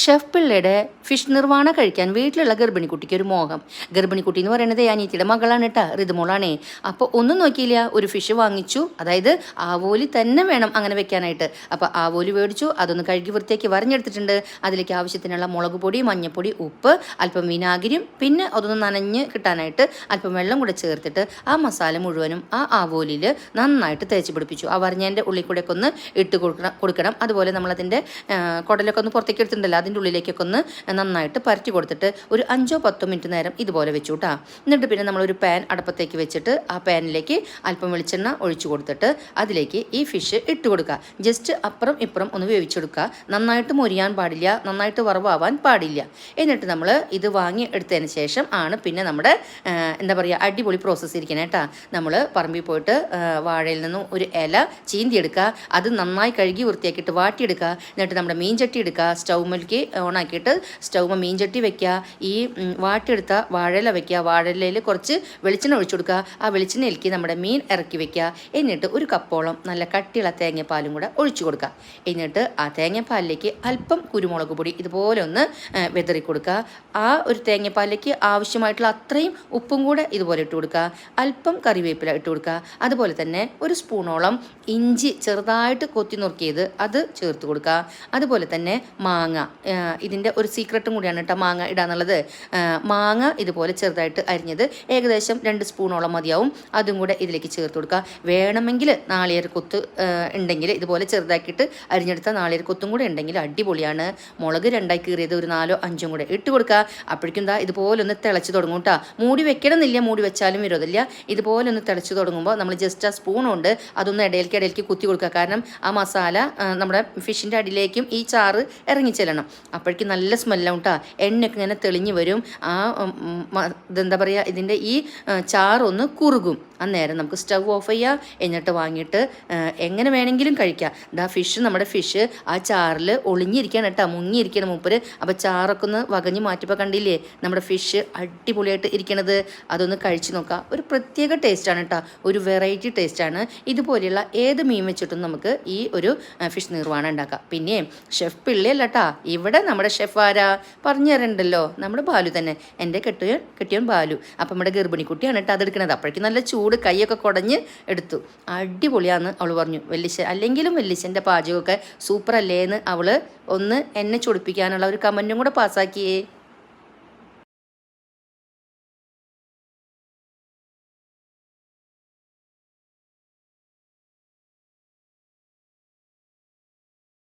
Chef പിള്ളയുടെ fish നിർവ്വാണ കഴിക്കാൻ വീട്ടിലുള്ള ഗർഭിണിക്കുട്ടിക്ക് ഒരു മോഹം. ഗർഭിണിക്കുട്ടി എന്ന് പറയുന്നത് അനിയത്തിയുടെ മകളാണ് കേട്ടോ, ഋതുമോളാണേ. അപ്പോൾ ഒന്നും നോക്കിയില്ല, ഒരു ഫിഷ് വാങ്ങിച്ചു. അതായത് ആവോലി തന്നെ വേണം അങ്ങനെ വെക്കാനായിട്ട്. അപ്പോൾ ആവോലി മേടിച്ചു, അതൊന്ന് കഴുകി വൃത്തിയാക്കി വരഞ്ഞെടുത്തിട്ടുണ്ട്. അതിലേക്ക് ആവശ്യത്തിനുള്ള മുളക് പൊടി, മഞ്ഞൾപ്പൊടി, ഉപ്പ്, അല്പം വിനാഗിരിയും പിന്നെ അതൊന്ന് നനഞ്ഞ് കിട്ടാനായിട്ട് അല്പം വെള്ളം കൂടെ ചേർത്തിട്ട് ആ മസാല മുഴുവനും ആ ആവോലിയിൽ നന്നായിട്ട് തേച്ച് പിടിപ്പിച്ചു. ആ വരഞ്ഞതിൻ്റെ ഉള്ളിൽ കൂടെയൊക്കെ ഒന്ന് ഇട്ട് കൊടുക്കണം. അതുപോലെ നമ്മളതിൻ്റെ കുടലൊക്കെ ഒന്ന് പുറത്തേക്ക് എടുത്തിട്ടുണ്ടല്ലോ, അതിൻ്റെ ഉള്ളിലേക്കൊക്കെ ഒന്ന് നന്നായിട്ട് പരറ്റി കൊടുത്തിട്ട് ഒരു 5-10 മിനിറ്റ് നേരം ഇതുപോലെ വെച്ചു കേട്ടോ. എന്നിട്ട് പിന്നെ നമ്മളൊരു പാൻ അടുപ്പത്തേക്ക് വെച്ചിട്ട് ആ പാനിലേക്ക് അല്പം വെളിച്ചെണ്ണ ഒഴിച്ചു കൊടുത്തിട്ട് അതിലേക്ക് ഈ ഫിഷ് ഇട്ട് കൊടുക്കുക. ജസ്റ്റ് അപ്പുറം ഇപ്പുറം ഒന്ന് വേവിച്ചെടുക്കുക. നന്നായിട്ട് മൊരിയാൻ പാടില്ല, നന്നായിട്ട് വറവാവാൻ പാടില്ല. എന്നിട്ട് നമ്മൾ ഇത് വാങ്ങി എടുത്തതിന് ശേഷം ആണ് പിന്നെ നമ്മുടെ എന്താ പറയുക അടിപൊളി പ്രോസസ്സ് ഇരിക്കണം കേട്ടോ. നമ്മൾ പറമ്പിൽ പോയിട്ട് വാഴയിൽ നിന്നും ഒരു ഇല ചീന്തിയെടുക്കുക, അത് നന്നായി കഴുകി വൃത്തിയാക്കിയിട്ട് വാട്ടിയെടുക്കുക. എന്നിട്ട് നമ്മുടെ മീൻ ചട്ടി എടുക്കുക, സ്റ്റൗമിലേക്ക് ഓണാക്കിയിട്ട് സ്റ്റൗമ്മ മീൻ ചട്ടി വെക്കുക, ഈ വാട്ടിയെടുത്ത വാഴയില വെക്കുക, വാഴയിലയിൽ കുറച്ച് വെളിച്ചെണ്ണ ഒഴിച്ചു കൊടുക്കുക. ആ വെളിച്ചെണ്ണയിലേക്ക് നമ്മുടെ മീൻ ഇറക്കി വെക്കുക. എന്നിട്ട് ഒരു കപ്പോളം നല്ല കട്ടിയുള്ള തേങ്ങാപ്പാലും കൂടെ ഒഴിച്ചു കൊടുക്കുക. എന്നിട്ട് ആ തേങ്ങാപ്പാലിലേക്ക് അല്പം കുരുമുളക് പൊടി ഇതുപോലെ ഒന്ന് വെതറി കൊടുക്കുക. ആ ഒരു തേങ്ങാപ്പാലിലേക്ക് ആവശ്യമായിട്ടുള്ള അത്രയും ഉപ്പും കൂടെ ഇതുപോലെ ഇട്ട് കൊടുക്കുക. അല്പം കറിവേപ്പില ഇട്ട് കൊടുക്കുക. അതുപോലെ തന്നെ ഒരു സ്പൂണോളം ഇഞ്ചി ചെറുതായിട്ട് കൊത്തി നുറുക്കിയത് അത് ചേർത്ത് കൊടുക്കുക. അതുപോലെ തന്നെ മാങ്ങ, ഇതിൻ്റെ ഒരു സീക്രട്ടും കൂടിയാണ് കേട്ടോ മാങ്ങ ഇടാന്നുള്ളത്. മാങ്ങ ഇതുപോലെ ചെറുതായിട്ട് അരിഞ്ഞത് ഏകദേശം 2 സ്പൂണോളം മതിയാവും. അതും കൂടെ ഇതിലേക്ക് ചേർത്ത് കൊടുക്കുക. വേണമെങ്കിൽ നാളികേര കൊത്ത് ഉണ്ടെങ്കിൽ ഇതുപോലെ ചെറുതാക്കിയിട്ട് അരിഞ്ഞെടുത്ത നാളികേര കൊത്തും കൂടെ ഉണ്ടെങ്കിൽ അടിപൊളിയാണ്. മുളക് 2ആയി കീറിയത് ഒരു 4-5 കൂടെ ഇട്ട് കൊടുക്കുക. അപ്പോഴേക്കും എന്താ ഇതുപോലെ ഒന്ന് തിളച്ച് തുടങ്ങും കേട്ടോ. മൂടി വെക്കണമെന്നില്ല, മൂടി വെച്ചാലും വിരോധമില്ല. ഇതുപോലെ ഒന്ന് തിളച്ച് തുടങ്ങുമ്പോൾ നമ്മൾ ജസ്റ്റ് ആ സ്പൂൺ കൊണ്ട് അതൊന്ന് ഇടയിലേക്ക് കുത്തി കൊടുക്കുക. കാരണം ആ മസാല നമ്മുടെ ഫിഷിൻ്റെ അടിയിലേക്കും ഈ ചാറ് ഇറങ്ങിച്ചെല്ലണം. അപ്പോഴേക്കും നല്ല സ്മെല്ലാവും കേട്ടോ. എണ്ണയൊക്കെ ഇങ്ങനെ തെളിഞ്ഞ് വരും. ആ ഇതെന്താ പറയുക, ഇതിൻ്റെ ഈ ചാറൊന്ന് കുറുകും. അന്നേരം നമുക്ക് സ്റ്റൗ ഓഫ് ചെയ്യുക. എന്നിട്ട് വാങ്ങിയിട്ട് എങ്ങനെ വേണമെങ്കിലും കഴിക്കാം. നമ്മുടെ ഫിഷ് ആ ചാറിൽ ഒളിഞ്ഞിരിക്കണം കേട്ടോ, മുങ്ങിയിരിക്കണം മൂപ്പര്. അപ്പോൾ ചാറൊക്കെ ഒന്ന് വകഞ്ഞ് മാറ്റിപ്പോൾ കണ്ടില്ലേ നമ്മുടെ ഫിഷ് അടിപൊളിയായിട്ട് ഇരിക്കണത്. അതൊന്ന് കഴിച്ച് നോക്കാം. ഒരു പ്രത്യേക ടേസ്റ്റാണ് കേട്ടോ, ഒരു വെറൈറ്റി ടേസ്റ്റാണ്. ഇതുപോലെയുള്ള ഏത് മീൻ വെച്ചിട്ടും നമുക്ക് ഈ ഒരു ഫിഷ് നിർവ്വാണം ഉണ്ടാക്കാം. പിന്നെ ഷെഫ് പിള്ളയല്ല കേട്ടോ, ഇവിടെ നമ്മുടെ ഷെഫ് ആരാ പറഞ്ഞു തരണ്ടല്ലോ, നമ്മുടെ ബാലു തന്നെ, എൻ്റെ കെട്ടിയോൻ ബാലു. അപ്പം നമ്മുടെ ഗർഭിണി കുട്ടിയാണ് കേട്ടോ അതെടുക്കണത്. അപ്പോഴേക്കും നല്ല ചൂട്, കൈയൊക്കെ കുടഞ്ഞ് എടുത്തു. അടിപൊളിയാന്ന് അവൾ പറഞ്ഞു. അല്ലെങ്കിലും വല്യച്ഛൻ്റെ പാചകമൊക്കെ സൂപ്പർ അല്ലേന്ന് അവൾ ഒന്ന് എന്നെ ചൊടിപ്പിക്കാനുള്ള ഒരു കമൻറ്റും കൂടെ പാസ്സാക്കിയേ.